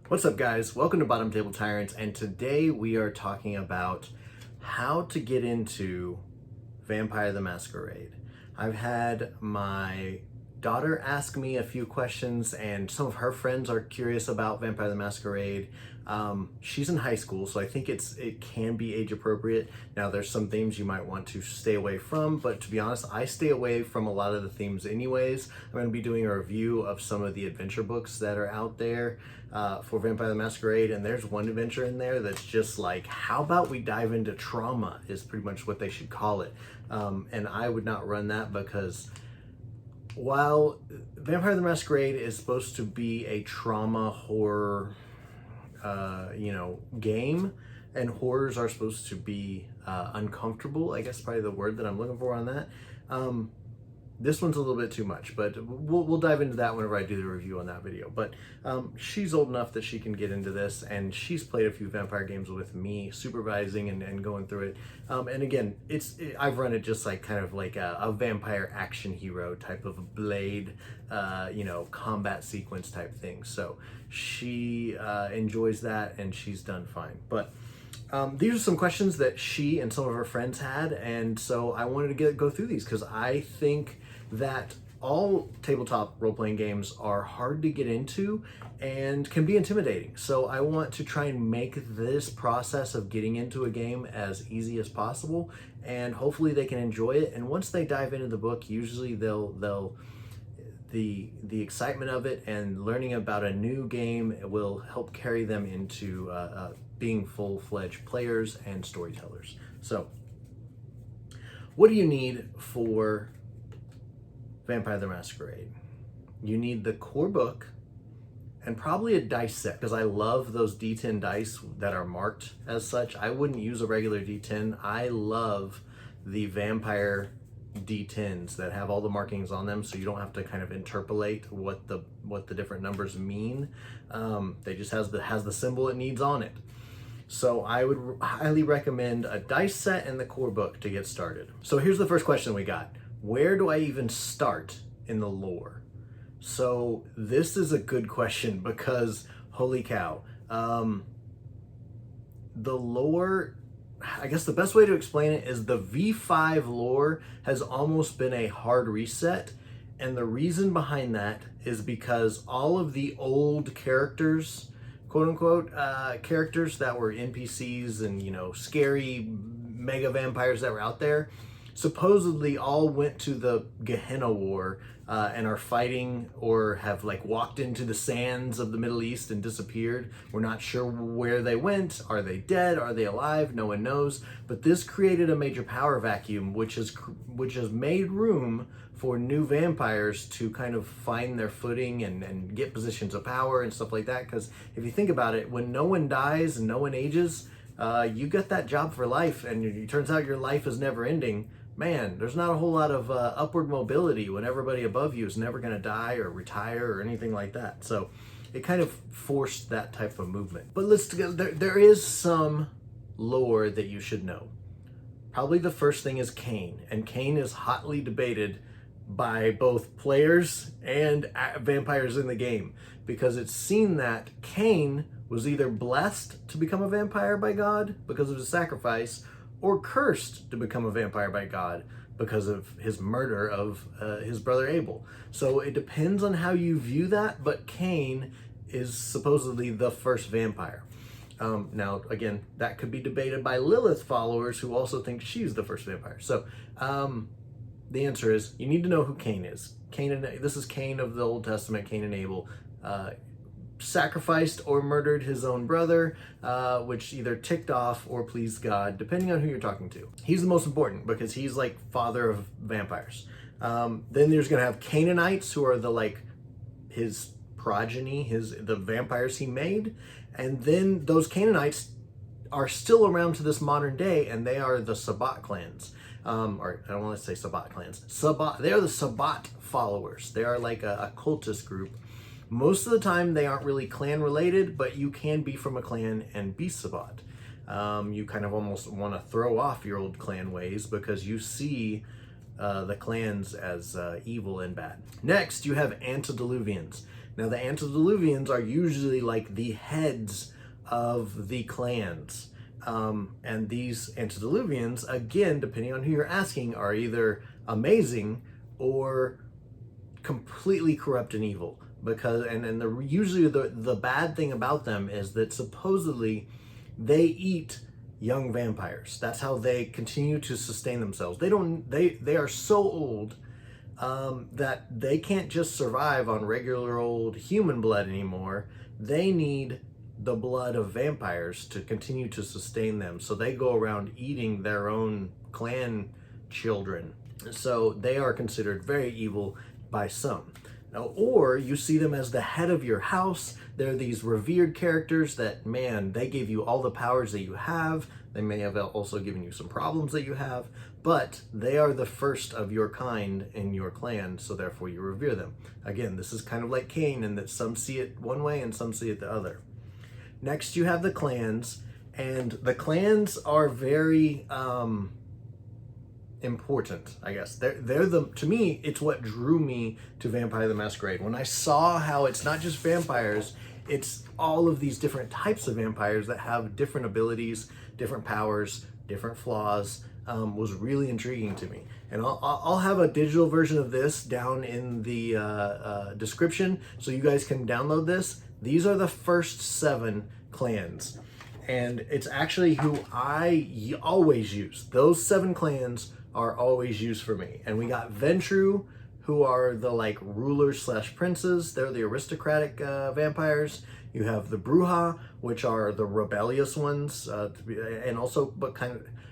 What's up, guys? Welcome to Bottom Table Tyrants, and today we are talking about how to get into Vampire the Masquerade. I've had my daughter ask me a few questions, and some of her friends are curious about Vampire the Masquerade. She's in high school, so I think it can be age appropriate. Now, there's some themes you might want to stay away from, but to be honest, I stay away from a lot of the themes anyways. I'm going to be doing a review of some of the adventure books that are out there for Vampire the Masquerade, and there's one adventure in there that's just like, how about we dive into trauma, is pretty much what they should call it. And I would not run that because while Vampire the Masquerade is supposed to be a trauma horror game, and horrors are supposed to be uncomfortable, I guess probably the word that I'm looking for on that. This one's a little bit too much, but we'll dive into that whenever I do the review on that video. But she's old enough that she can get into this, and she's played a few vampire games with me, supervising and going through it. And again, I've run it just like kind of like a vampire action hero type of blade, combat sequence type thing. So she enjoys that, and she's done fine. But these are some questions that she and some of her friends had, and so I wanted to go through these because I think that all tabletop role-playing games are hard to get into and can be intimidating. So I want to try and make this process of getting into a game as easy as possible, and hopefully they can enjoy it. And once they dive into the book, usually the excitement of it and learning about a new game will help carry them into being full-fledged players and storytellers. So, what do you need for Vampire the Masquerade? You need the core book and probably a dice set, because I love those D10 dice that are marked as such. I wouldn't use a regular D10. I love the Vampire D10s that have all the markings on them, so you don't have to kind of interpolate what the different numbers mean. They just has the symbol it needs on it. So I would highly recommend a dice set and the core book to get started. So here's the first question we got. Where do I even start in the lore? So this is a good question because holy cow. The lore, I guess the best way to explain it is the V5 lore has almost been a hard reset. And the reason behind that is because all of the old characters, quote unquote, characters that were NPCs and, scary mega vampires that were out there, supposedly all went to the Gehenna War and are fighting or have walked into the sands of the Middle East and disappeared. We're not sure where they went. Are they dead? Are they alive? No one knows. But this created a major power vacuum, which has made room for new vampires to kind of find their footing and get positions of power and stuff like that. Because if you think about it, when no one dies and no one ages, you get that job for life, and it turns out your life is never ending. Man, there's not a whole lot of upward mobility when everybody above you is never going to die or retire or anything like that. So it kind of forced that type of movement. But there is some lore that you should know. Probably the first thing is Cain, and Cain is hotly debated by both players and vampires in the game, because it's seen that Cain was either blessed to become a vampire by God because of his sacrifice, or cursed to become a vampire by God because of his murder of his brother Abel. So it depends on how you view that, but Cain is supposedly the first vampire. Now, again, that could be debated by Lilith followers who also think she's the first vampire. So the answer is, you need to know who Cain is. This is Cain of the Old Testament, Cain and Abel. Sacrificed or murdered his own brother, which either ticked off or pleased God, depending on who you're talking to. He's the most important because he's like father of vampires. Then there's gonna have Canaanites, who are his progeny, the vampires he made, and then those Canaanites are still around to this modern day, and they are the Sabbat clans. Or I don't want to say Sabbat clans. They are the Sabbat followers. They are like a cultist group. Most of the time they aren't really clan related, but you can be from a clan and be Sabbat. You kind of almost want to throw off your old clan ways because you see the clans as evil and bad. Next, you have antediluvians. Now the antediluvians are usually like the heads of the clans. And these antediluvians, again, depending on who you're asking, are either amazing or completely corrupt and evil. Because usually the bad thing about them is that supposedly they eat young vampires. That's how they continue to sustain themselves. They are so old that they can't just survive on regular old human blood anymore. They need the blood of vampires to continue to sustain them. So they go around eating their own clan children. So they are considered very evil by some. Now, or you see them as the head of your house. They're these revered characters that, man, they gave you all the powers that you have. They may have also given you some problems that you have, but they are the first of your kind in your clan, so therefore you revere them. Again, this is kind of like Cain in that some see it one way and some see it the other. Next, you have the clans, and the clans are very important, I guess. To me, it's what drew me to Vampire the Masquerade. When I saw how it's not just vampires, it's all of these different types of vampires that have different abilities, different powers, different flaws, was really intriguing to me. And I'll have a digital version of this down in the description so you guys can download this. These are the first 7 clans, and it's actually who I always use. Those 7 clans are always used for me. And we got Ventru, who are the like rulers slash princes. They're the aristocratic vampires. You have the Bruja, which are the rebellious ones, and also,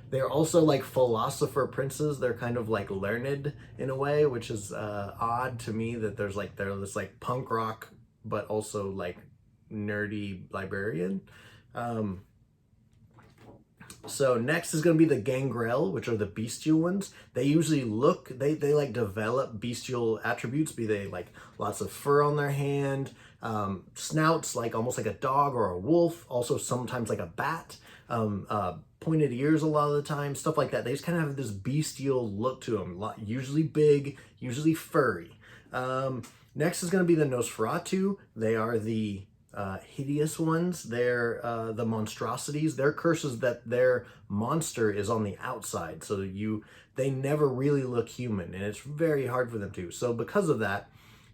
they're also like philosopher princes. They're kind of like learned in a way, which is odd to me that they're this like punk rock, but also like nerdy librarian. So next is going to be the Gangrel, which are the bestial ones. They usually they like develop bestial attributes, be they like lots of fur on their hand, snouts like almost like a dog or a wolf, also sometimes like a bat, pointed ears a lot of the time, stuff like that. They just kind of have this bestial look to them, usually big, usually furry. Next is going to be the Nosferatu. They are the hideous ones. They're the monstrosities. Their curse is that their monster is on the outside, so they never really look human, and it's very hard for them to. So because of that,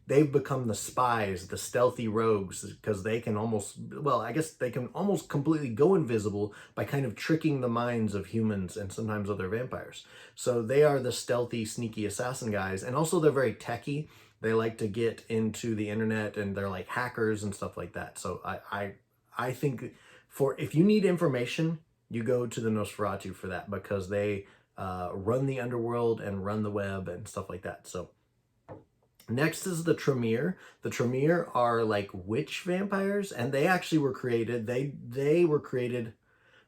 they've become the spies, the stealthy rogues, because they can almost completely go invisible by kind of tricking the minds of humans and sometimes other vampires. So they are the stealthy, sneaky assassin guys, and also they're very techie. They like to get into the internet, and they're like hackers and stuff like that. So I think if you need information, you go to the Nosferatu for that, because they run the underworld and run the web and stuff like that. So next is the Tremere. The Tremere are like witch vampires, and they actually were created. They were created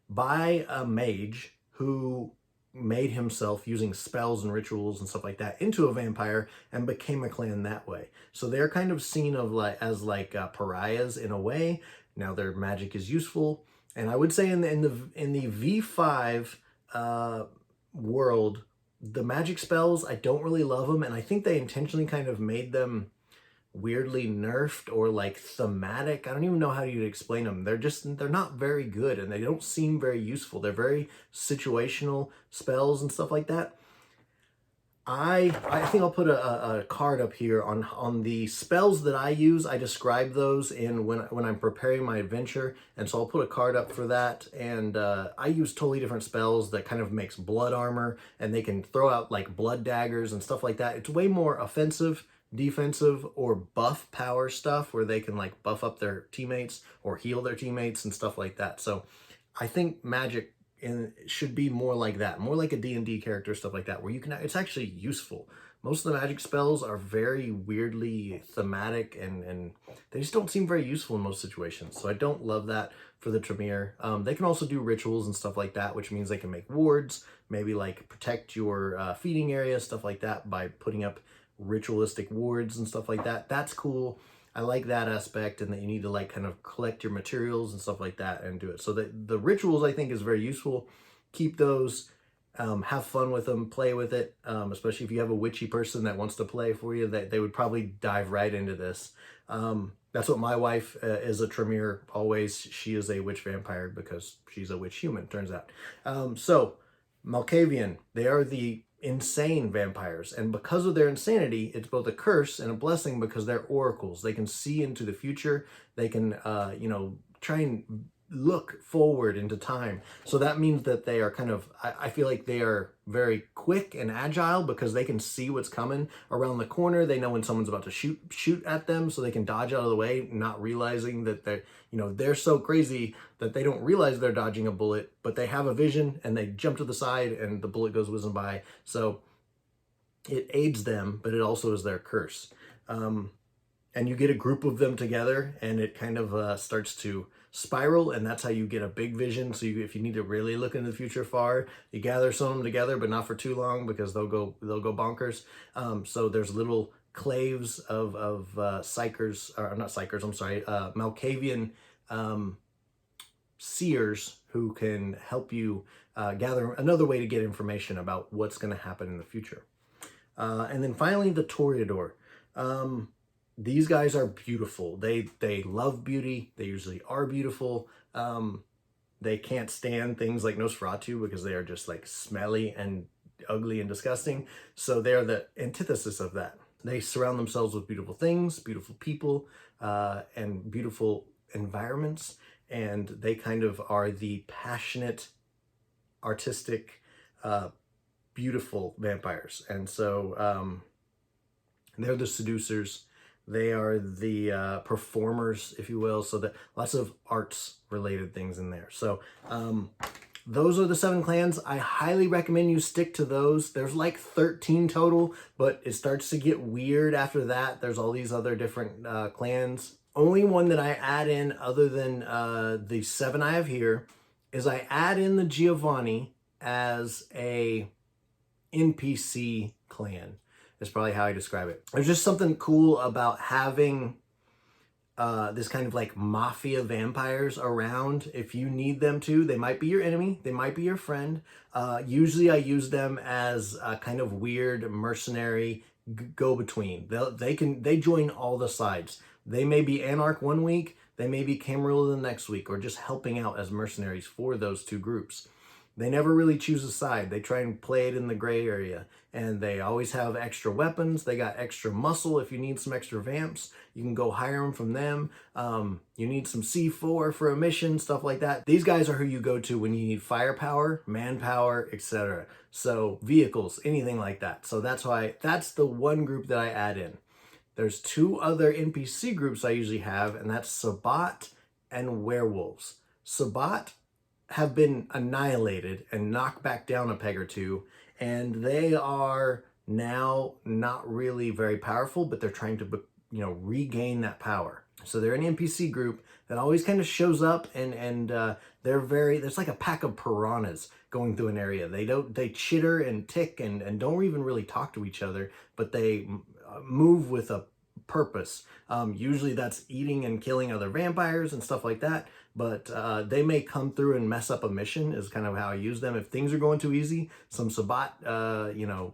by a mage who made himself using spells and rituals and stuff like that into a vampire and became a clan that way. So they're kind of seen as pariahs in a way. Now their magic is useful, and I would say in the V5 world, the magic spells, I don't really love them, and I think they intentionally kind of made them weirdly nerfed or like thematic. I don't even know how you'd explain them. They're not very good, and they don't seem very useful. They're very situational spells and stuff like that. I think I'll put a card up here on the spells that I use. I describe those when I'm preparing my adventure, and so I'll put a card up for that. And I use totally different spells that kind of makes blood armor, and they can throw out like blood daggers and stuff like that. It's way more offensive, defensive, or buff power stuff, where they can like buff up their teammates or heal their teammates and stuff like that. So I think magic should be more like that, more like a D&D character, stuff like that, where it's actually useful. Most of the magic spells are very weirdly thematic, and they just don't seem very useful in most situations. So I don't love that for the Tremere. They can also do rituals and stuff like that, which means they can make wards, maybe like protect your feeding area, stuff like that, by putting up ritualistic wards and stuff like that. That's cool. I like that aspect, and that you need to like kind of collect your materials and stuff like that and do it. So the rituals, I think, is very useful. Keep those. Have fun with them, play with it, especially if you have a witchy person that wants to play for you, that they would probably dive right into this. That's what my wife is a Tremere always. She is a witch vampire because she's a witch human, turns out. So, Malkavian, they are the insane vampires. And because of their insanity, it's both a curse and a blessing because they're oracles. They can see into the future. They can, try and look forward into time. So that means that they are kind of, I feel like they are very quick and agile because they can see what's coming around the corner. They know when someone's about to shoot at them, so they can dodge out of the way, not realizing that they're so crazy that they don't realize they're dodging a bullet, but they have a vision and they jump to the side and the bullet goes whizzing by. So it aids them, but it also is their curse. And you get a group of them together and it kind of starts to spiral, and that's how you get a big vision. So if you need to really look into the future far, you gather some of them together, but not for too long because they'll go bonkers. So there's little claves of psychers, or not psychers, I'm sorry, Malkavian seers who can help you gather another way to get information about what's going to happen in the future. And then finally, the Toreador. These guys are beautiful. They love beauty. They usually are beautiful. They can't stand things like Nosferatu because they are just like smelly and ugly and disgusting. So they're the antithesis of that. They surround themselves with beautiful things, beautiful people, and beautiful environments. And they kind of are the passionate, artistic, beautiful vampires. And so they're the seducers. They are the performers, if you will. So that lots of arts related things in there. So those are the 7 clans. I highly recommend you stick to those. There's like 13 total, but it starts to get weird after that. There's all these other different clans. Only one that I add in other than the 7 I have here is I add in the Giovanni as a NPC clan. Is probably how I describe it. There's just something cool about having this kind of like mafia vampires around if you need them to. They might be your enemy, they might be your friend. Usually I use them as a kind of weird mercenary go-between. They join all the sides. They may be Anarch one week, they may be Camarilla the next week, or just helping out as mercenaries for those two groups. They never really choose a side. They try and play it in the gray area. And they always have extra weapons. They got extra muscle. If you need some extra vamps, you can go hire them from them. You need some C4 for a mission, stuff like that. These guys are who you go to when you need firepower, manpower, etc. So vehicles, anything like that. So that's the one group that I add in. There's 2 other NPC groups I usually have, and that's Sabbat and werewolves. Sabbat have been annihilated and knocked back down a peg or 2, and they are now not really very powerful, but they're trying to regain that power. So they're an NPC group that always kind of shows up, and there's like a pack of piranhas going through an area. They chitter and tick and don't even really talk to each other, but they move with a purpose. Usually that's eating and killing other vampires and stuff like that, but they may come through and mess up a mission is kind of how I use them. If things are going too easy, some Sabbat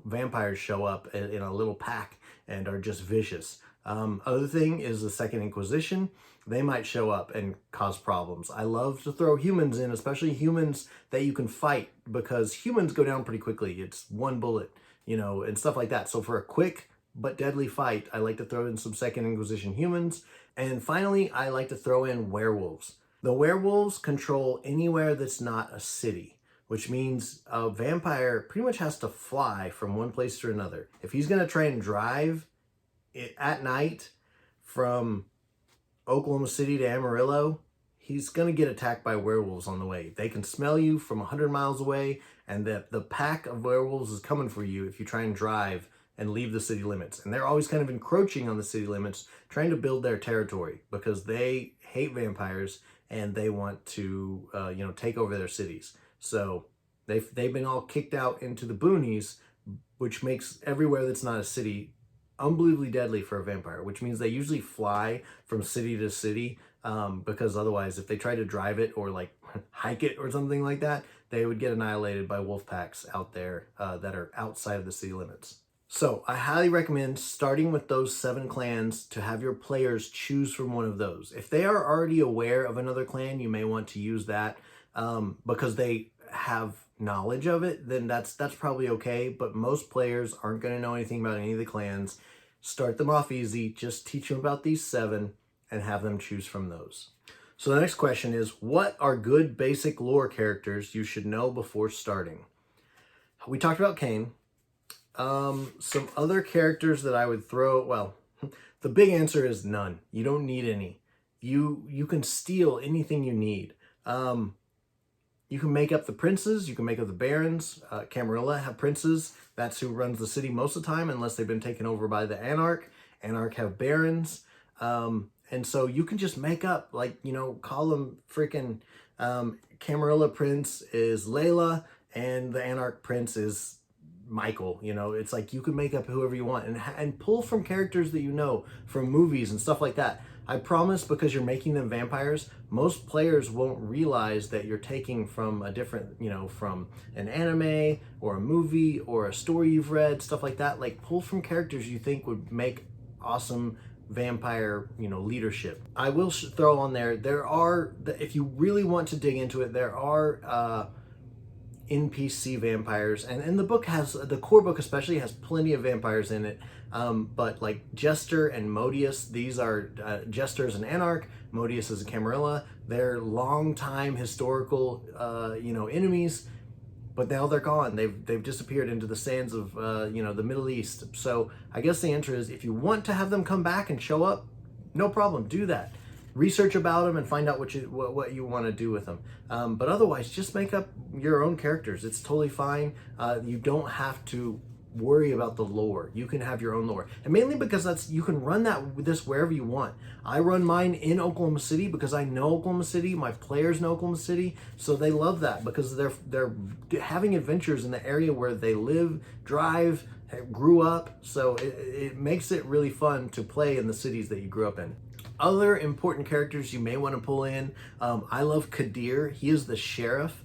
vampires show up in a little pack and are just vicious. Other thing is the Second Inquisition. They might show up and cause problems. I love to throw humans in, especially humans that you can fight, because humans go down pretty quickly. It's one bullet, and stuff like that. So for a quick but deadly fight, I like to throw in some Second Inquisition humans. And finally, I like to throw in werewolves. The werewolves control anywhere that's not a city, which means a vampire pretty much has to fly from one place to another. If he's going to try and drive at night from Oklahoma City to Amarillo, he's going to get attacked by werewolves on the way. They can smell you from 100 miles away, and the pack of werewolves is coming for you if you try and drive and leave the city limits. And they're always kind of encroaching on the city limits, trying to build their territory because they hate vampires and they want to, take over their cities. So they've been all kicked out into the boonies, which makes everywhere that's not a city unbelievably deadly for a vampire, which means they usually fly from city to city because otherwise if they try to drive it or like hike it or something like that, they would get annihilated by wolf packs out there that are outside of the city limits. So I highly recommend starting with those 7 clans to have your players choose from one of those. If they are already aware of another clan, you may want to use that because they have knowledge of it, then that's probably okay. But most players aren't going to know anything about any of the clans. Start them off easy. Just teach them about these 7 and have them choose from those. So the next question is, what are good basic lore characters you should know before starting? We talked about Cain. Some other characters that I would throw, well, the big answer is none. You don't need any. You can steal anything you need. You can make up the princes, you can make up the barons. Camarilla have princes. That's who runs the city most of the time, unless they've been taken over by the Anarch. Anarch have barons. And so you can just make up, like, you know, call them freaking Camarilla prince is Layla, and the Anarch prince is Michael. You know, it's like you can make up whoever you want and pull from characters that you know from movies and stuff like that. I promise, because you're making them vampires, most players won't realize that you're taking from a different, you know, from an anime or a movie or a story you've read, stuff like that. Like, pull from characters you think would make awesome vampire, you know, leadership. I will throw on there are, if you really want to dig into it, there are NPC vampires, and the book has, the core book especially, has plenty of vampires in it, but like Jester and Modius, these are Jester's an Anarch, Modius is a Camarilla. They're long-time historical you know, enemies, but now they're gone. They've disappeared into the sands of you know, the Middle East. So I guess the answer is, if you want to have them come back and show up, no problem, do that. Research about them and find out what you want to do with them. But otherwise, just make up your own characters. It's totally fine. You don't have to worry about the lore. You can have your own lore, and mainly because you can run this wherever you want. I run mine in Oklahoma City because I know Oklahoma City. My players know Oklahoma City, so they love that because they're having adventures in the area where they live, drive, grew up. So it makes it really fun to play in the cities that you grew up in. Other important characters you may want to pull in, I love Kadir. He is the sheriff.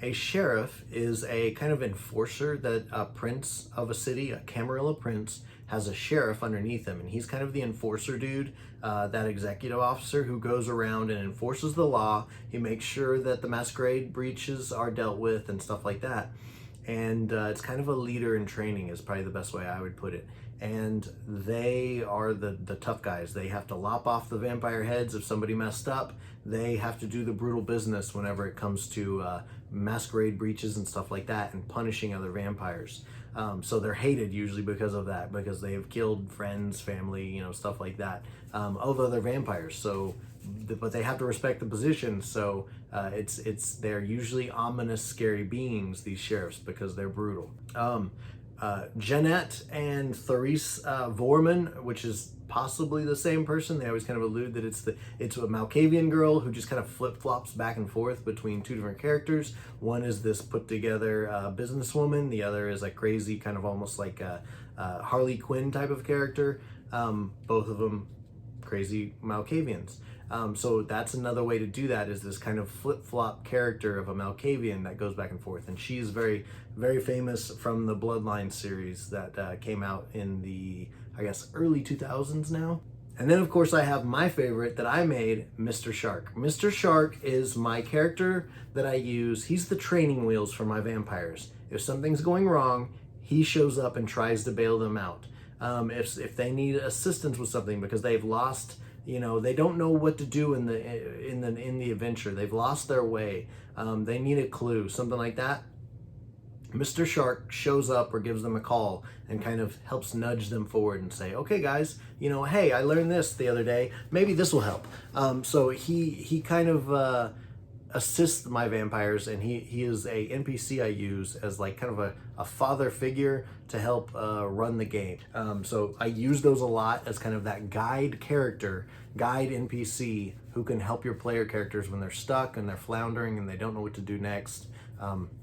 A sheriff is a kind of enforcer that a prince of a city, a Camarilla prince, has a sheriff underneath him. And he's kind of the enforcer dude, that executive officer who goes around and enforces the law. He makes sure that the masquerade breaches are dealt with and stuff like that. And it's kind of a leader in training is probably the best way I would put it. And they are the tough guys. They have to lop off the vampire heads if somebody messed up. They have to do the brutal business whenever it comes to masquerade breaches and stuff like that, and punishing other vampires. So they're hated usually because of that, because they have killed friends, family, you know, stuff like that. Although they're vampires, so but they have to respect the position. So they're usually ominous, scary beings, these sheriffs, because they're brutal. Jeanette and Therese Vorman, which is possibly the same person. They always kind of allude that it's a Malkavian girl who just kind of flip-flops back and forth between 2 different characters. One is this put-together businesswoman. The other is a crazy, kind of almost like a Harley Quinn type of character. Both of them crazy Malkavians. So that's another way to do that, is this kind of flip-flop character of a Malkavian that goes back and forth. And she's very, very famous from the Bloodline series that came out in the, I guess, early 2000s now. And then, of course, I have my favorite that I made, Mr. Shark. Mr. Shark is my character that I use. He's the training wheels for my vampires. If something's going wrong, he shows up and tries to bail them out. If they need assistance with something because they've lost, you know, they don't know what to do in the adventure. They've lost their way. They need a clue, something like that. Mr. Shark shows up or gives them a call and kind of helps nudge them forward and say, okay guys, you know, hey, I learned this the other day. Maybe this will help. So he kind of assists my vampires, and he is a NPC I use as like kind of a father figure to help run the game. So I use those a lot as kind of that guide character, guide NPC who can help your player characters when they're stuck and they're floundering and they don't know what to do next.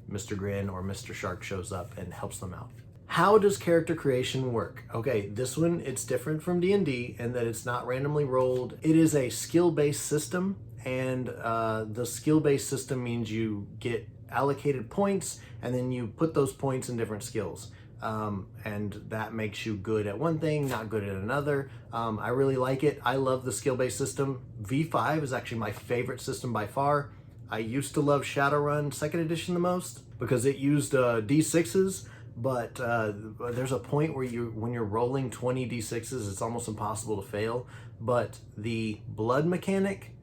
Mr. Grin or Mr. Shark shows up and helps them out. How does character creation work? Okay, this one, it's different from D&D in that it's not randomly rolled. It is a skill-based system, and the skill-based system means you get allocated points, and then you put those points in different skills. And that makes you good at one thing, not good at another. I really like it. I love the skill-based system. V5 is actually my favorite system by far. I used to love Shadowrun 2nd edition the most because it used D6s, but there's a point where when you're rolling 20 D6s, it's almost impossible to fail. But the blood mechanic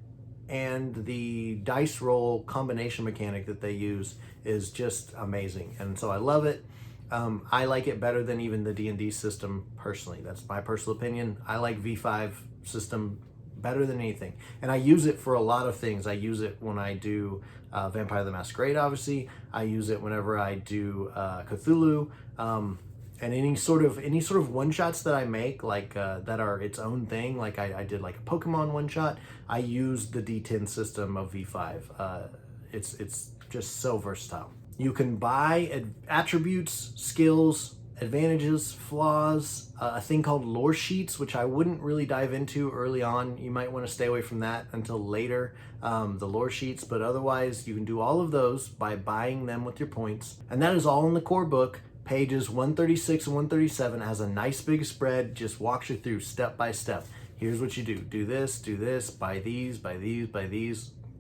and the dice roll combination mechanic that they use is just amazing. And so I love it. I like it better than even the D&D system personally. That's my personal opinion. I like V5 system better than anything. And I use it for a lot of things. I use it when I do Vampire the Masquerade, obviously. I use it whenever I do Cthulhu. And any sort of one-shots that I make, like that are its own thing, like I did like a Pokemon one-shot, I use the D10 system of V5. It's just so versatile. You can buy attributes, skills, advantages, flaws, a thing called lore sheets, which I wouldn't really dive into early on. You might want to stay away from that until later, the lore sheets, but otherwise you can do all of those by buying them with your points. And that is all in the core book. Pages 136 and 137 has a nice big spread, just walks you through step by step. Here's what you do. Do this, buy these,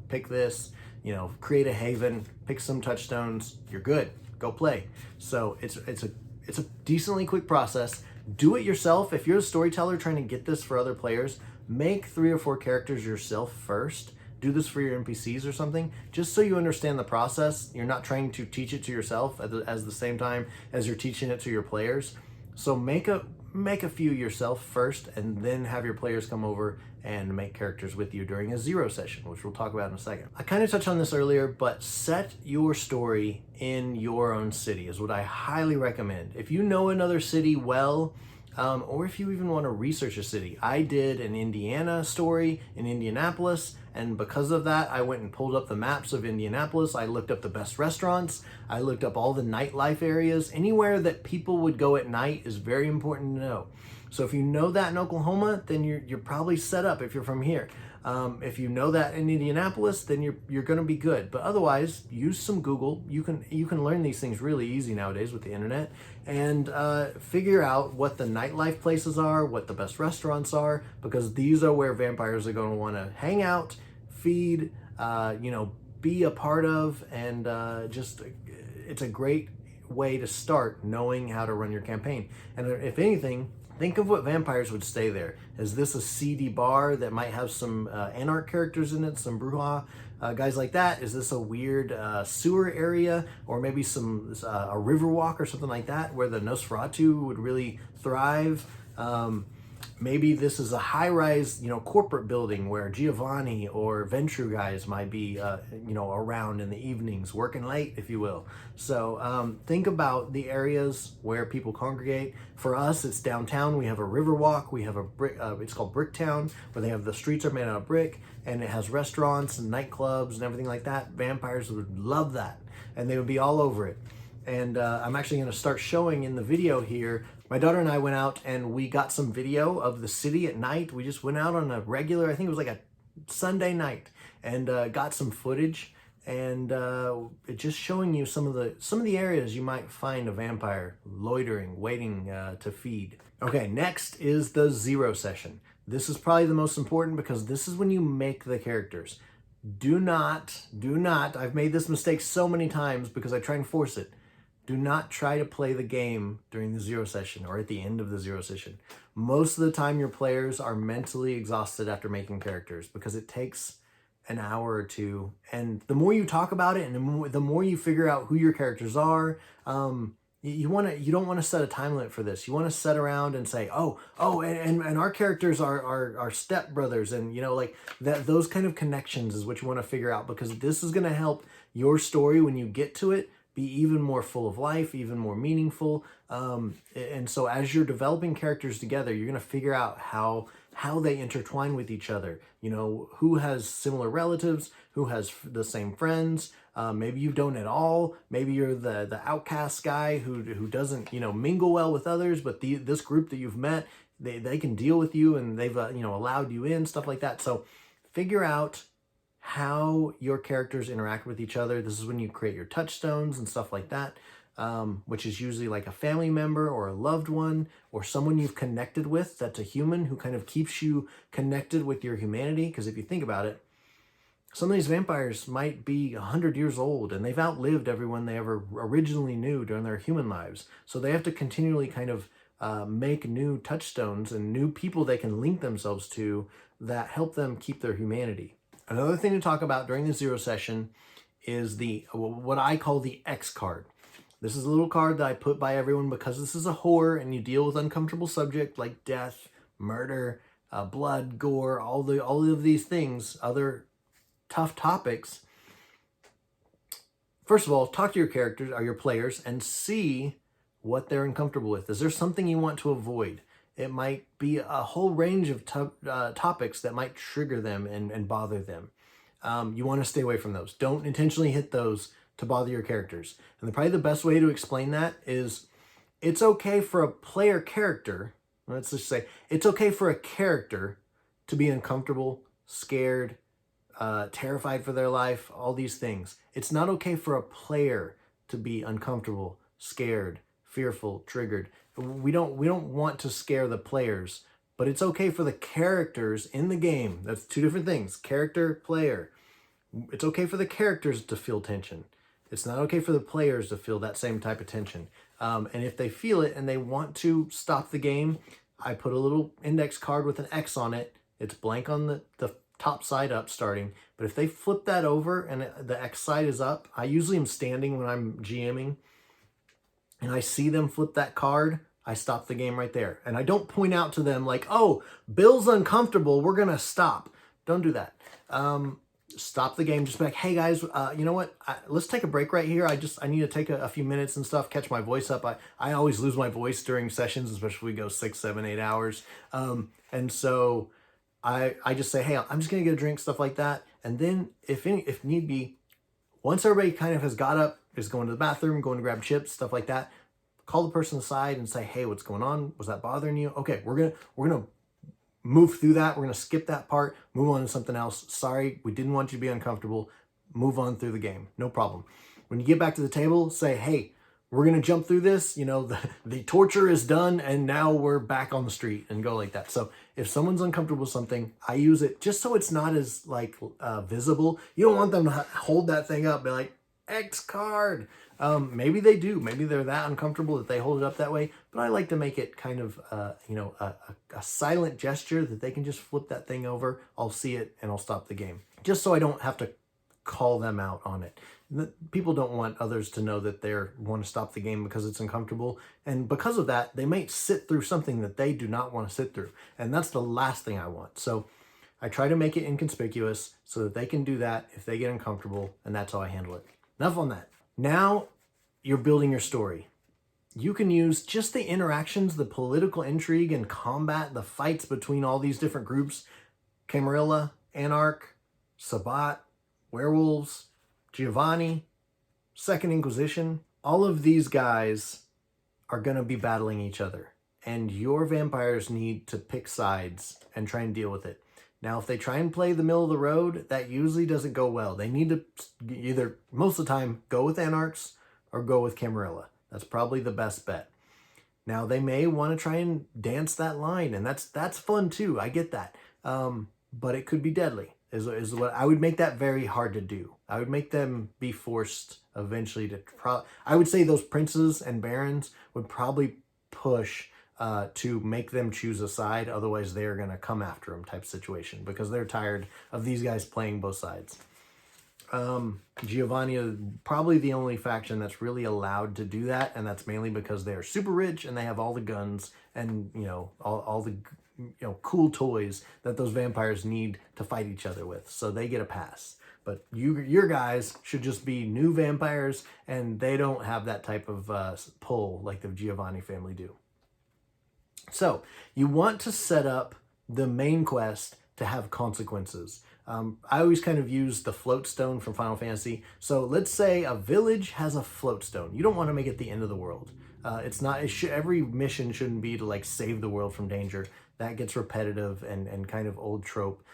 pick this, create a haven, pick some touchstones, you're good, go play. So it's a decently quick process. Do it yourself. If you're a storyteller trying to get this for other players, make 3 or 4 characters yourself first. Do this for your NPCs or something, just so you understand the process. You're not trying to teach it to yourself at the same time as you're teaching it to your players. So make a few yourself first, and then have your players come over and make characters with you during a 0 session, which we'll talk about in a second. I kind of touched on this earlier, but set your story in your own city is what I highly recommend. If you know another city well, or if you even want to research a city. I did an Indiana story in Indianapolis, and because of that, I went and pulled up the maps of Indianapolis. I looked up the best restaurants. I looked up all the nightlife areas. Anywhere that people would go at night is very important to know. So if you know that in Oklahoma, then you're probably set up if you're from here. If you know that in Indianapolis, then you're going to be good. But otherwise, use some Google. You can learn these things really easy nowadays with the internet, and figure out what the nightlife places are, what the best restaurants are, because these are where vampires are going to want to hang out, feed, be a part of, and it's a great way to start knowing how to run your campaign. And if anything, think of what vampires would stay there. Is this a seedy bar that might have some anarch characters in it, some bruja guys like that? Is this a weird sewer area, or maybe a river walk or something like that where the Nosferatu would really thrive? Maybe this is a high-rise, corporate building where Giovanni or Ventru guys might be, around in the evenings, working late, if you will. So think about the areas where people congregate. For us, it's downtown. We have a river walk. We have a brick. It's called Bricktown, where the streets are made out of brick, and it has restaurants and nightclubs and everything like that. Vampires would love that, and they would be all over it. And I'm actually going to start showing in the video here. My daughter and I went out and we got some video of the city at night. We just went out on a regular, I think it was like a Sunday night, and got some footage, and just showing you some of the areas you might find a vampire loitering, waiting to feed. Okay, next is the 0 session. This is probably the most important because this is when you make the characters. Do not, I've made this mistake so many times because I try and force it. Do not try to play the game during the 0 session or at the end of the 0 session. Most of the time your players are mentally exhausted after making characters because it takes an hour or two. And the more you talk about it and the more you figure out who your characters are, you don't want to set a time limit for this. You want to set around and say, and our characters are step brothers, and like that. Those kind of connections is what you want to figure out, because this is going to help your story when you get to it be even more full of life, even more meaningful. And so as you're developing characters together, you're going to figure out how they intertwine with each other. Who has similar relatives, who has the same friends, Maybe you don't at all. Maybe you're the outcast guy who doesn't, mingle well with others, but this group that you've met, they can deal with you, and they've, allowed you in, stuff like that. So figure out how your characters interact with each other. This is when you create your touchstones and stuff like that, which is usually like a family member or a loved one or someone you've connected with that's a human who kind of keeps you connected with your humanity. Because if you think about it, some of these vampires might be 100 years old and they've outlived everyone they ever originally knew during their human lives. So they have to continually kind of make new touchstones and new people they can link themselves to that help them keep their humanity. Another thing to talk about during the zero session is what I call the X card. This is a little card that I put by everyone because this is a horror and you deal with uncomfortable subject like death, murder, blood, gore, all of these things, other tough topics. First of all, talk to your characters or your players and see what they're uncomfortable with. Is there something you want to avoid? It might be a whole range of topics that might trigger them and bother them. You want to stay away from those. Don't intentionally hit those to bother your characters. And probably the best way to explain that is it's okay for a player character, let's just say, it's okay for a character to be uncomfortable, scared, terrified for their life, all these things. It's not okay for a player to be uncomfortable, scared, fearful, triggered. We don't want to scare the players, but it's okay for the characters in the game. That's two different things. Character, player. It's okay for the characters to feel tension. It's not okay for the players to feel that same type of tension. And if they feel it and they want to stop the game, I put a little index card with an X on it. It's blank on the top side up starting. But if they flip that over and the X side is up, I usually am standing when I'm GMing, and I see them flip that card, I stop the game right there. And I don't point out to them like, oh, Bill's uncomfortable, we're going to stop. Don't do that. Stop the game. Just be like, hey guys, you know what? Let's take a break right here. I need to take a few minutes and stuff, catch my voice up. I always lose my voice during sessions, especially if we go 6, 7, 8 hours. And so I just say, hey, I'm just going to get a drink, stuff like that. And then if need be, once everybody kind of has got up, is going to the bathroom, going to grab chips, stuff like that, call the person aside and say, hey, what's going on? Was that bothering you? Okay, we're gonna move through that. We're gonna skip that part, move on to something else. Sorry, we didn't want you to be uncomfortable. Move on through the game, no problem. When you get back to the table, say, hey, we're gonna jump through this. The torture is done and now we're back on the street, and go like that. So if someone's uncomfortable with something, I use it just so it's not as visible. You don't want them to hold that thing up, be like, X card. Maybe they do. Maybe they're that uncomfortable that they hold it up that way. But I like to make it kind of, a silent gesture that they can just flip that thing over. I'll see it and I'll stop the game. Just so I don't have to call them out on it. People don't want others to know that they want to stop the game because it's uncomfortable. And because of that, they might sit through something that they do not want to sit through. And that's the last thing I want. So I try to make it inconspicuous so that they can do that if they get uncomfortable, and that's how I handle it. Enough on that. Now you're building your story. You can use just the interactions, the political intrigue and combat, the fights between all these different groups, Camarilla, Anarch, Sabbat, Werewolves, Giovanni, Second Inquisition. All of these guys are going to be battling each other, and your vampires need to pick sides and try and deal with it. Now, if they try and play the middle of the road, that usually doesn't go well. They need to either, most of the time, go with Anarchs or go with Camarilla. That's probably the best bet. Now, they may want to try and dance that line, and that's fun too. I get that. But it could be deadly, is what I would make that very hard to do. I would make them be forced eventually to I would say those princes and barons would probably push to make them choose a side. Otherwise, they're going to come after them type situation because they're tired of these guys playing both sides. Giovanni is probably the only faction that's really allowed to do that, and that's mainly because they're super rich and they have all the guns and, all the cool toys that those vampires need to fight each other with. So they get a pass. But your guys should just be new vampires, and they don't have that type of pull like the Giovanni family do. So you want to set up the main quest to have consequences. I always kind of use the float stone from Final Fantasy. So let's say a village has a float stone. You don't want to make it the end of the world. It's not. Every mission shouldn't be to like save the world from danger. That gets repetitive and kind of old trope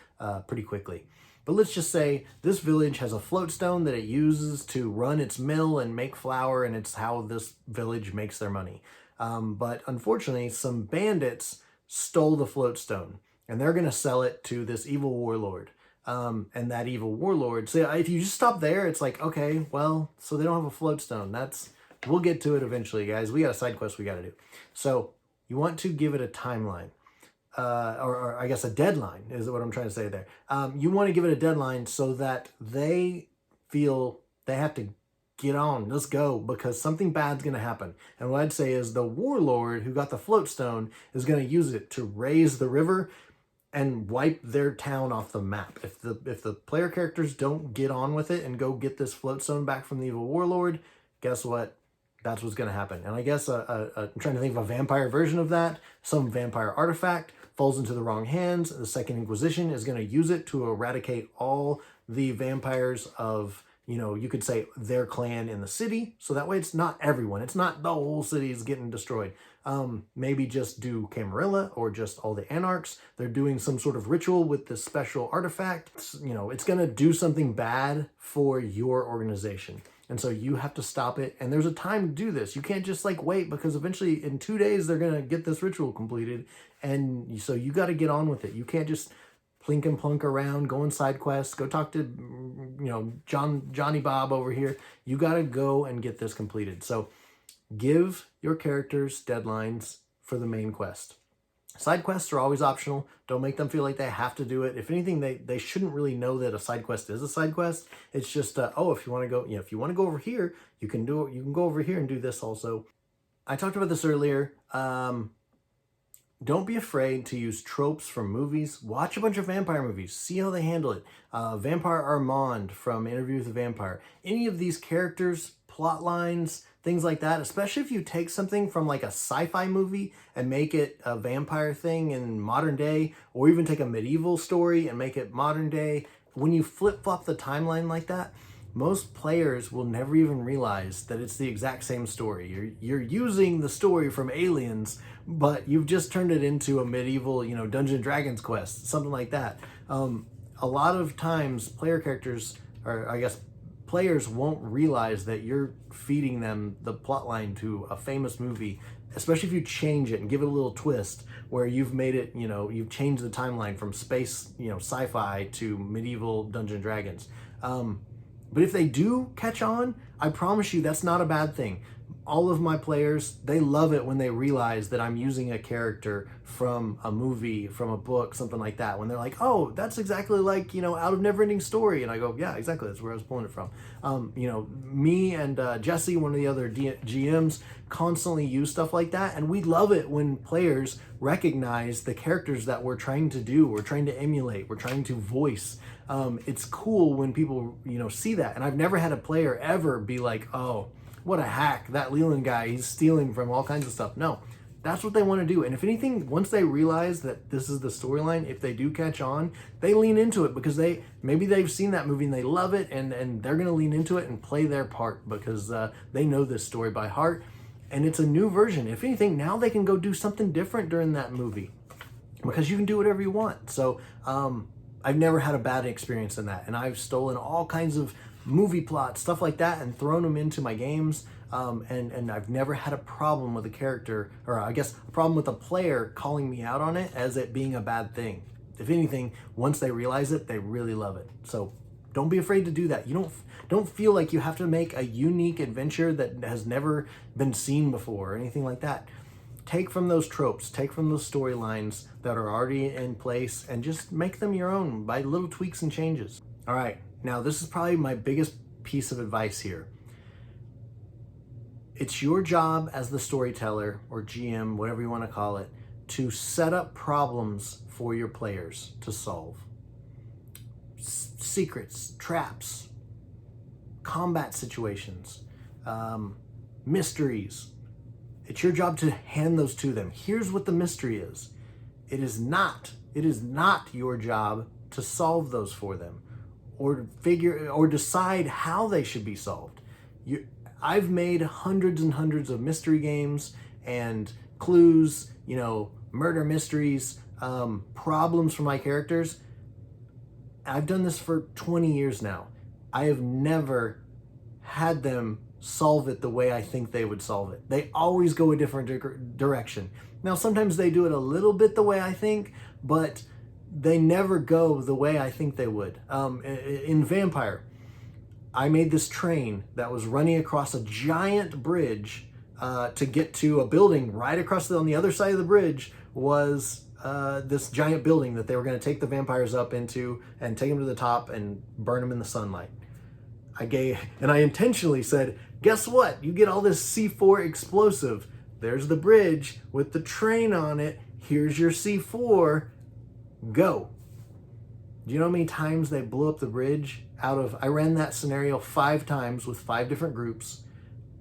pretty quickly. But let's just say this village has a float stone that it uses to run its mill and make flour, and it's how this village makes their money. But unfortunately, some bandits stole the float stone, and they're going to sell it to this evil warlord. And that evil warlord, so if you just stop there, it's like, okay, well, so they don't have a float stone. We'll get to it eventually, guys. We got a side quest we got to do. So you want to give it a timeline. Or I guess a deadline is what I'm trying to say there. You want to give it a deadline so that they feel they have to get on, let's go, because something bad's going to happen. And what I'd say is the warlord who got the float stone is going to use it to raise the river and wipe their town off the map. If the player characters don't get on with it and go get this float stone back from the evil warlord, guess what? That's what's going to happen. And I guess I'm trying to think of a vampire version of that. Some vampire artifact falls into the wrong hands. The Second Inquisition is going to use it to eradicate all the vampires of, you could say their clan in the city. So that way it's not everyone. It's not the whole city is getting destroyed. Maybe just do Camarilla or just all the Anarchs. They're doing some sort of ritual with this special artifact. It's going to do something bad for your organization. And so you have to stop it. And there's a time to do this. You can't just wait, because eventually in 2 days, they're going to get this ritual completed. And so you got to get on with it. You can't just plink and plunk around, go on side quests, go talk to, Johnny Bob over here. You got to go and get this completed. So give your characters deadlines for the main quest. Side quests are always optional. Don't make them feel like they have to do it. If anything, they shouldn't really know that a side quest is a side quest. It's just, if you want to go, if you want to go over here, you can do it. You can go over here and do this also. I talked about this earlier. Don't be afraid to use tropes from movies. Watch a bunch of vampire movies. See how they handle it. Vampire Armand from Interview with the Vampire. Any of these characters, plot lines, things like that, especially if you take something from a sci-fi movie and make it a vampire thing in modern day, or even take a medieval story and make it modern day. When you flip-flop the timeline like that, most players will never even realize that it's the exact same story. You're using the story from Aliens, but you've just turned it into a medieval, Dungeons & Dragons quest, something like that. A lot of times player characters, or I guess players, won't realize that you're feeding them the plotline to a famous movie, especially if you change it and give it a little twist where you've made it, you've changed the timeline from space, sci-fi to medieval Dungeons & Dragons. But if they do catch on, I promise you that's not a bad thing. All of my players, they love it when they realize that I'm using a character from a movie, from a book, something like that. When they're like, oh, that's exactly like, Out of Neverending Story. And I go, yeah, exactly. That's where I was pulling it from. Me and Jesse, one of the other GMs, constantly use stuff like that. And we love it when players recognize the characters that we're trying to do, we're trying to emulate, we're trying to voice. It's cool when people, see that. And I've never had a player ever be like, oh, what a hack, that Leland guy, he's stealing from all kinds of stuff. No, that's what they want to do. And if anything, once they realize that this is the storyline, if they do catch on, they lean into it because maybe they've seen that movie and they love it, and they're going to lean into it and play their part because they know this story by heart. And it's a new version. If anything, now they can go do something different during that movie because you can do whatever you want. So I've never had a bad experience in that. And I've stolen all kinds of movie plots, stuff like that, and thrown them into my games. And I've never had a problem with a character, or I guess a problem with a player calling me out on it as it being a bad thing. If anything, once they realize it, they really love it. So don't be afraid to do that. You don't feel like you have to make a unique adventure that has never been seen before or anything like that. Take from those tropes, take from those storylines that are already in place, and just make them your own by little tweaks and changes. All right, now this is probably my biggest piece of advice here. It's your job as the storyteller or GM, whatever you want to call it, to set up problems for your players to solve. Secrets, traps, combat situations, mysteries. It's your job to hand those to them. Here's what the mystery is. It is not your job to solve those for them, or decide how they should be solved. I've made hundreds and hundreds of mystery games and clues, murder mysteries, problems for my characters. I've done this for 20 years now. I have never had them solve it the way I think they would solve it. They always go a different direction. Now, sometimes they do it a little bit the way I think, but they never go the way I think they would. In Vampire, I made this train that was running across a giant bridge to get to a building right across on the other side of the bridge was this giant building that they were going to take the vampires up into and take them to the top and burn them in the sunlight. I intentionally said, guess what? You get all this C4 explosive. There's the bridge with the train on it. Here's your C4. Go. Do you know how many times they blew up the bridge? I ran that scenario 5 times with 5 different groups.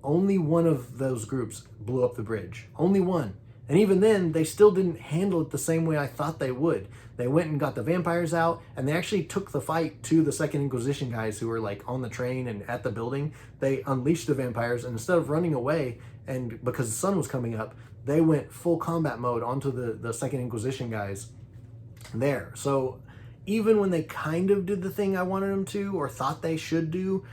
Only one of those groups blew up the bridge. Only one. And even then, they still didn't handle it the same way I thought they would. They went and got the vampires out, and they actually took the fight to the Second Inquisition guys who were like on the train and at the building. They unleashed the vampires, and instead of running away, and because the sun was coming up, they went full combat mode onto the Second Inquisition guys there. So even when they kind of did the thing I wanted them to or thought they should do,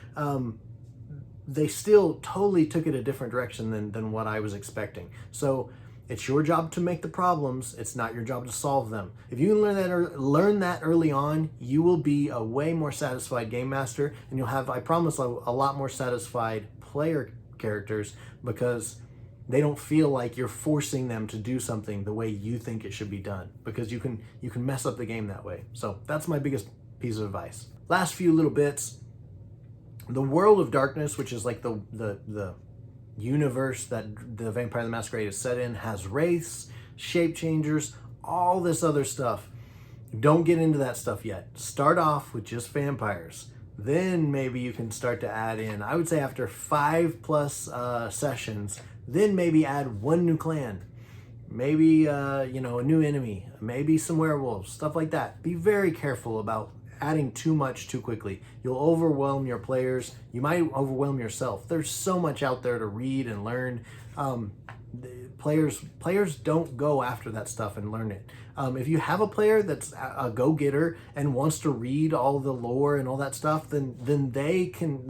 they still totally took it a different direction than what I was expecting. So it's your job to make the problems. It's not your job to solve them. If you can learn that early on, you will be a way more satisfied game master, and you'll have, I promise, a lot more satisfied player characters, because they don't feel like you're forcing them to do something the way you think it should be done, because you can mess up the game that way. So that's my biggest piece of advice. Last few little bits. The world of darkness, which is like the universe that the Vampire the Masquerade is set in, has wraiths, shape changers, all this other stuff. Don't get into that stuff yet. Start off with just vampires. Then maybe you can start to add in, I would say after 5+ sessions, then maybe add 1 new clan. Maybe, a new enemy, maybe some werewolves, stuff like that. Be very careful about adding too much too quickly. You'll overwhelm your players. You might overwhelm yourself. There's so much out there to read and learn. Players don't go after that stuff and learn it. If you have a player that's a go-getter and wants to read all the lore and all that stuff, then they can,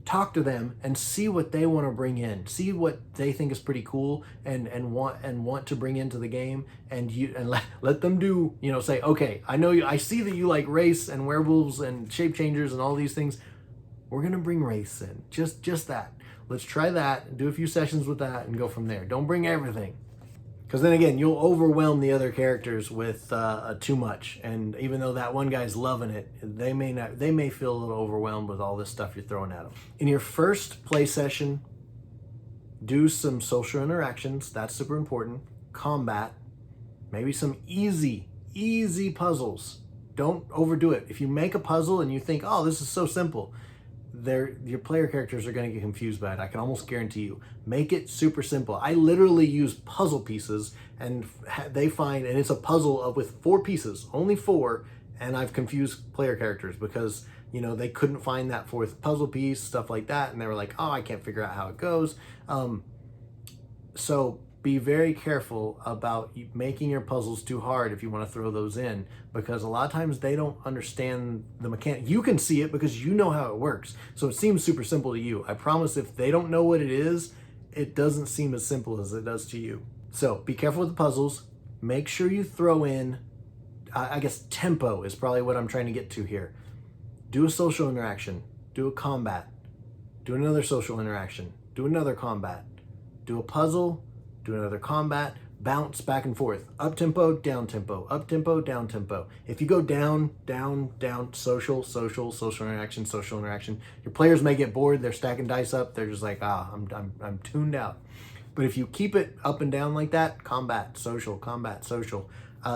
talk to them and see what they want to bring in, see what they think is pretty cool and want to bring into the game, and let them do, say, okay, I see that you like wraiths and werewolves and shape changers and all these things. We're gonna bring wraiths in, just that. Let's try that, do a few sessions with that, and go from there. Don't bring everything, because then again, you'll overwhelm the other characters with too much. And even though that one guy's loving it, they may feel a little overwhelmed with all this stuff you're throwing at them. In your first play session, do some social interactions. That's super important. Combat, maybe some easy puzzles. Don't overdo it. If you make a puzzle and you think, oh, this is so simple, your player characters are going to get confused by it. I can almost guarantee you. Make it super simple. I literally use puzzle pieces, and they find, and it's a puzzle with 4 pieces, only 4, and I've confused player characters because they couldn't find that 4th puzzle piece, stuff like that, and they were like, oh, I can't figure out how it goes. So be very careful about making your puzzles too hard if you want to throw those in, because a lot of times they don't understand the mechanic. You can see it because you know how it works, so it seems super simple to you. I promise if they don't know what it is, it doesn't seem as simple as it does to you. So be careful with the puzzles. Make sure you throw in, I guess tempo is probably what I'm trying to get to here. Do a social interaction, do a combat, do another social interaction, do another combat, do a puzzle, do another combat, bounce back and forth, up tempo, down tempo, up tempo, down tempo. If you go down, social interaction, your players may get bored. They're stacking dice up. They're just like, I'm tuned out. But if you keep it up and down like that, combat, social,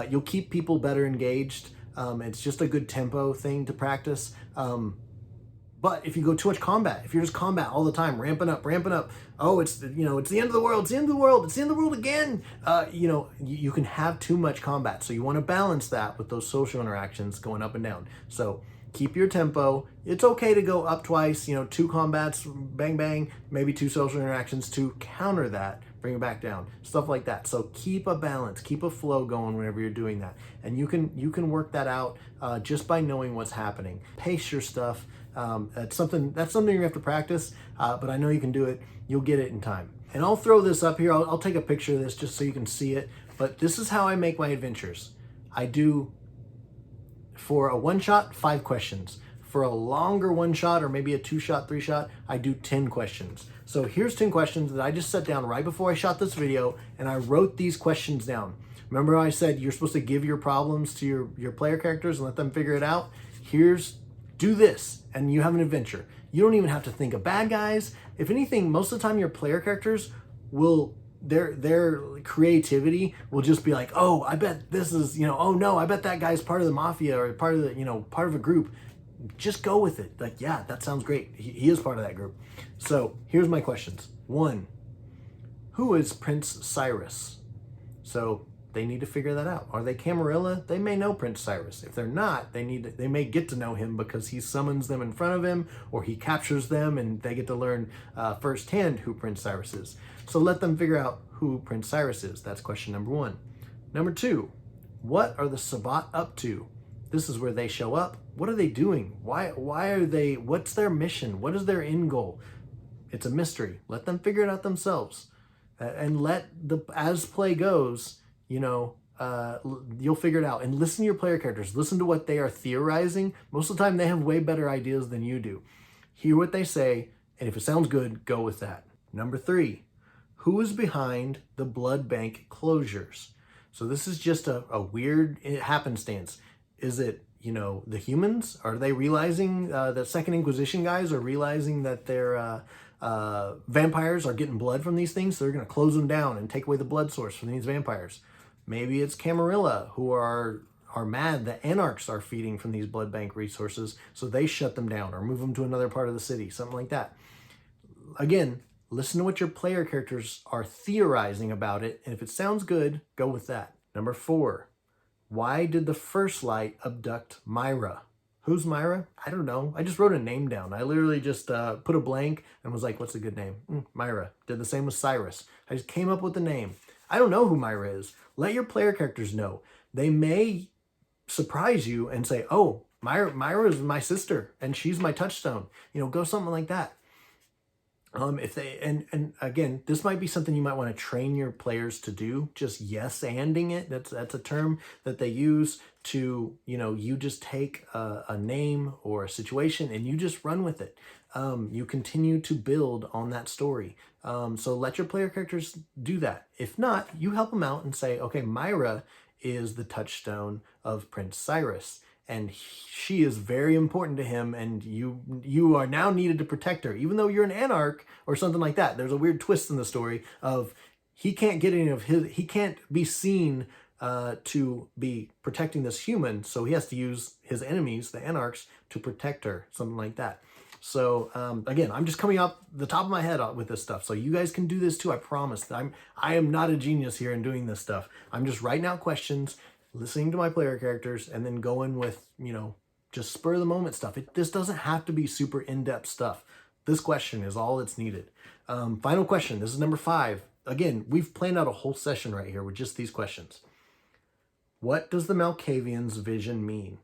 you'll keep people better engaged. It's just a good tempo thing to practice. But if you go too much combat, if you're just combat all the time, ramping up, oh, it's the it's the end of the world, it's the end of the world, it's the end of the world again. You can have too much combat. So you want to balance that with those social interactions going up and down. So keep your tempo. It's okay to go up twice, 2 combats, bang, bang, maybe 2 social interactions to counter that, bring it back down, stuff like that. So keep a balance, keep a flow going whenever you're doing that. And you can work that out just by knowing what's happening. Pace your stuff. That's something you have to practice, but I know you can do it. You'll get it in time. And I'll throw this up here. I'll take a picture of this just so you can see it. But this is how I make my adventures. I do, for a 1-shot, 5 questions. For a longer 1-shot or maybe a 2-shot, 3-shot, I do 10 questions. So here's 10 questions that I just set down right before I shot this video, and I wrote these questions down. Remember I said you're supposed to give your problems to your player characters and let them figure it out? Do this, and you have an adventure. You don't even have to think of bad guys. If anything, most of the time your player characters will, their creativity will just be like, oh, I bet this is, oh no, I bet that guy's part of the mafia or part of the, part of a group. Just go with it. Like, yeah, that sounds great. He is part of that group. So here's my questions. 1, who is Prince Cyrus? So they need to figure that out. Are they Camarilla? They may know Prince Cyrus. If they're not, they may get to know him because he summons them in front of him, or he captures them and they get to learn firsthand who Prince Cyrus is. So let them figure out who Prince Cyrus is. That's question number 1. Number 2, what are the Sabbat up to? This is where they show up. What are they doing? Why are they, what's their mission? What is their end goal? It's a mystery. Let them figure it out themselves. And as play goes, you'll figure it out. And listen to your player characters. Listen to what they are theorizing. Most of the time, they have way better ideas than you do. Hear what they say, and if it sounds good, go with that. Number 3, who is behind the blood bank closures? So this is just a weird happenstance. Is it, the humans? Are they realizing, the Second Inquisition guys are realizing that their vampires are getting blood from these things, so they're going to close them down and take away the blood source from these vampires? Maybe it's Camarilla who are mad that anarchs are feeding from these blood bank resources, so they shut them down or move them to another part of the city, something like that. Again, listen to what your player characters are theorizing about it, and if it sounds good, go with that. Number 4, why did the First Light abduct Myra? Who's Myra? I don't know. I just wrote a name down. I literally just put a blank and was like, what's a good name? Myra. Did the same with Cyrus. I just came up with the name. I don't know who Myra is. Let your player characters know. They may surprise you and say, oh, Myra is my sister and she's my touchstone. Go something like that. If they, and again, this might be something you might want to train your players to do, just yes-anding it. That's a term that they use to, you just take a name or a situation and you just run with it. You continue to build on that story. So let your player characters do that. If not, you help them out and say, okay, Myra is the touchstone of Prince Cyrus, and she is very important to him, and you are now needed to protect her, even though you're an anarch or something like that. There's a weird twist in the story of he can't get any of his, he can't be seen to be protecting this human, so he has to use his enemies, the anarchs, to protect her, something like that. So again, I'm just coming off the top of my head with this stuff. So you guys can do this too. I promise. I am not a genius here in doing this stuff. I'm just writing out questions, listening to my player characters, and then going with, just spur of the moment stuff. This doesn't have to be super in-depth stuff. This question is all that's needed. Final question. This is number 5. Again, we've planned out a whole session right here with just these questions. What does the Malkavians' vision mean?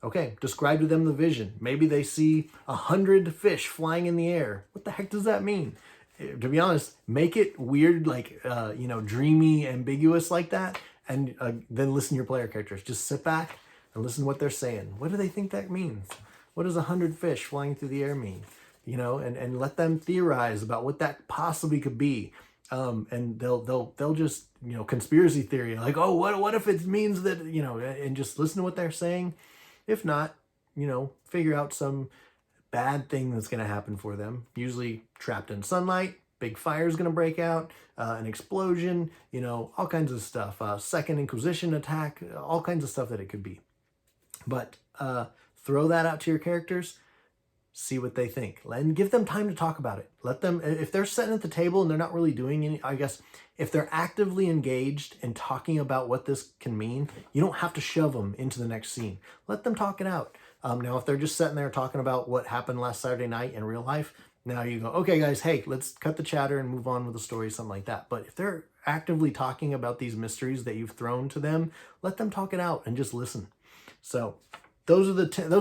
Okay, describe to them the vision. Maybe they see 100 fish flying in the air. What the heck does that mean? To be honest, make it weird, like, dreamy, ambiguous like that, and then listen to your player characters. Just sit back and listen to what they're saying. What do they think that means? What does 100 fish flying through the air mean? And let them theorize about what that possibly could be. And they'll just, conspiracy theory, like, oh, what if it means that, and just listen to what they're saying. If not, figure out some bad thing that's going to happen for them. Usually trapped in sunlight, big fire is going to break out, an explosion, all kinds of stuff. Second Inquisition attack, all kinds of stuff that it could be. But throw that out to your characters. see what they think, and give them time to talk about it. Let them, if they're sitting at the table and they're not really doing any, I guess, if they're actively engaged and talking about what this can mean, you don't have to shove them into the next scene. Let them talk it out. Now, if they're just sitting there talking about what happened last Saturday night in real life, now you go, okay, guys, hey, let's cut the chatter and move on with the story, something like that. But if they're actively talking about these mysteries that you've thrown to them, let them talk it out and just listen. So those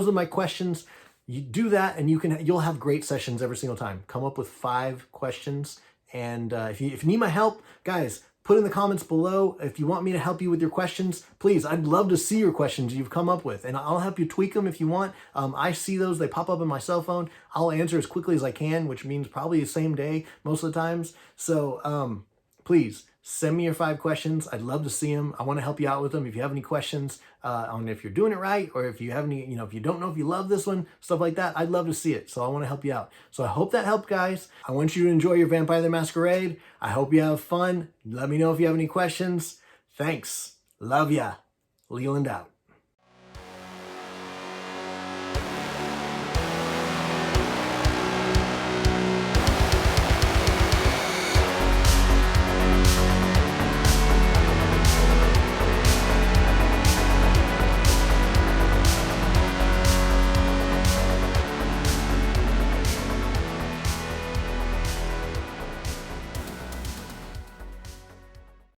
are my questions. You do that, and you'll have great sessions every single time. Come up with 5 questions, and if you need my help, guys, put in the comments below if you want me to help you with your questions. Please, I'd love to see your questions you've come up with, and I'll help you tweak them if you want. I see those, they pop up in my cell phone. I'll answer as quickly as I can, which means probably the same day most of the times. So please send me your 5 questions. I'd love to see them. I want to help you out with them. If you have any questions on if you're doing it right, or if you have any, if you don't know if you love this one, stuff like that, I'd love to see it. So I want to help you out. So I hope that helped, guys. I want you to enjoy your Vampire the Masquerade. I hope you have fun. Let me know if you have any questions. Thanks. Love ya. Leland out.